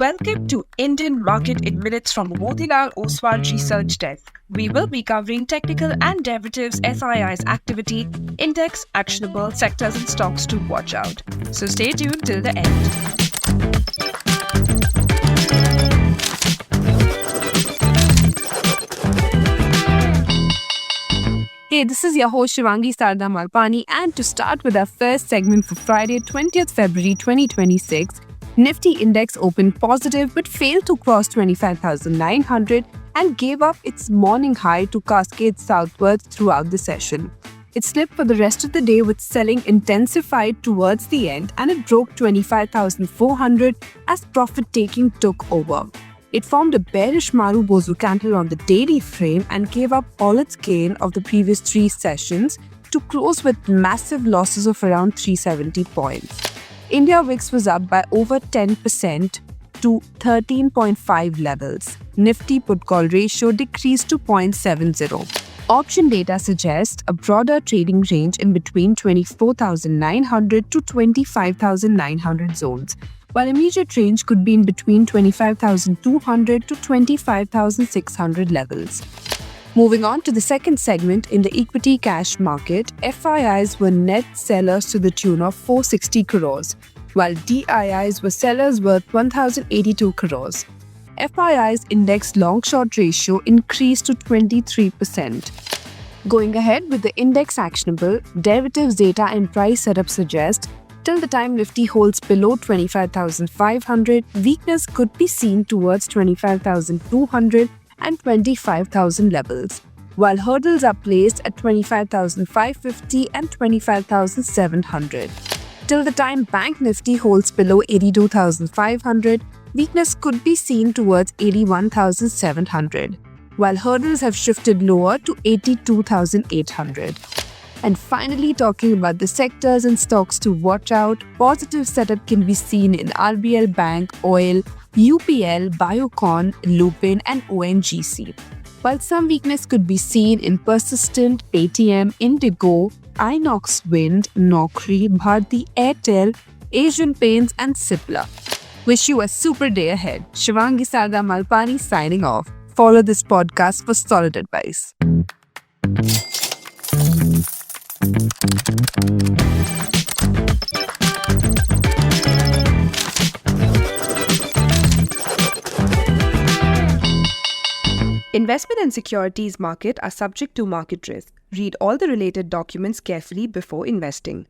Welcome to Indian Market in Minutes from Motilal Oswal Research Desk. We will be covering technical and derivatives SII's activity, index, actionable sectors and stocks to watch out. So stay tuned till the end. Hey, this is your host Shivangi Sarda Malpani, and to start with our first segment for Friday, 20th February 2026, Nifty Index opened positive but failed to cross 25,900 and gave up its morning high to cascade southwards throughout the session. It slipped for the rest of the day with selling intensified towards the end, and it broke 25,400 as profit-taking took over. It formed a bearish Marubozu candle on the daily frame and gave up all its gain of the previous three sessions to close with massive losses of around 370 points. India VIX was up by over 10% to 13.5 levels. Nifty put-call ratio decreased to 0.70. Option data suggests a broader trading range in between 24,900 to 25,900 zones, while immediate range could be in between 25,200 to 25,600 levels. Moving on to the second segment, in the equity cash market, FIIs were net sellers to the tune of 460 crores, while DIIs were sellers worth 1,082 crores. FII's index long-short ratio increased to 23%. Going ahead with the index actionable, derivatives data and price setup suggest till the time Nifty holds below 25,500, weakness could be seen towards 25,200 and 25,000 levels, while hurdles are placed at 25,550 and 25,700. Till the time Bank Nifty holds below 82,500, weakness could be seen towards 81,700, while hurdles have shifted lower to 82,800. And finally, talking about the sectors and stocks to watch out, positive setup can be seen in RBL Bank, Oil, UPL, Biocon, Lupin and ONGC. While some weakness could be seen in Persistent, Paytm, Indigo, Inox Wind, Naukri, Bharti Airtel, Asian Paints and Cipla. Wish you a super day ahead. Shivangi Sarda Malpani signing off. Follow this podcast for solid advice. Investment and securities market are subject to market risk. Read all the related documents carefully before investing.